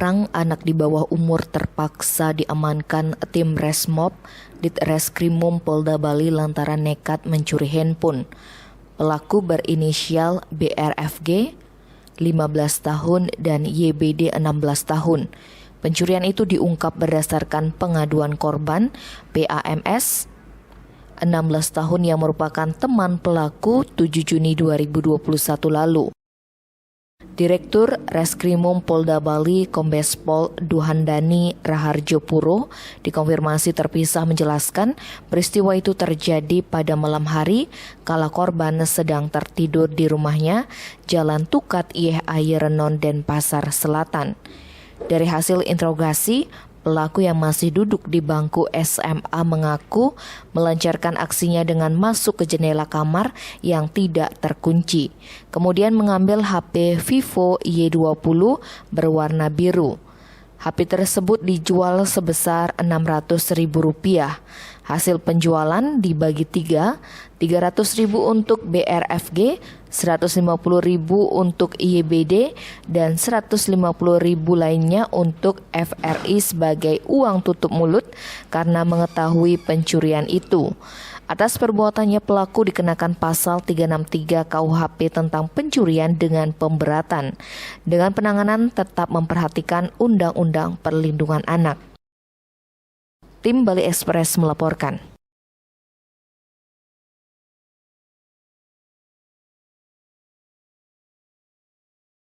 Seorang anak di bawah umur terpaksa diamankan tim Resmob Ditreskrimum Polda Bali lantaran nekat mencuri handphone. Pelaku berinisial BRFG 15 tahun dan YBD 16 tahun. Pencurian itu diungkap berdasarkan pengaduan korban PAMS 16 tahun yang merupakan teman pelaku 7 Juni 2021 lalu. Direktur Reskrimum Polda Bali Kombes Pol Duhandani Raharjo Puro dikonfirmasi terpisah menjelaskan peristiwa itu terjadi pada malam hari kala korban sedang tertidur di rumahnya Jalan Tukat Ieh Aye Renon Denpasar Selatan. Dari hasil interogasi, pelaku yang masih duduk di bangku SMA mengaku melancarkan aksinya dengan masuk ke jendela kamar yang tidak terkunci. Kemudian mengambil HP Vivo Y20 berwarna biru. HP tersebut dijual sebesar Rp600.000. Hasil penjualan dibagi 3, Rp300.000 untuk BRFG, Rp150.000 untuk YBD, dan Rp150.000 lainnya untuk FRI sebagai uang tutup mulut karena mengetahui pencurian itu. Atas perbuatannya pelaku dikenakan pasal 363 KUHP tentang pencurian dengan pemberatan, dengan penanganan tetap memperhatikan Undang-Undang Perlindungan Anak. Tim Bali Express melaporkan.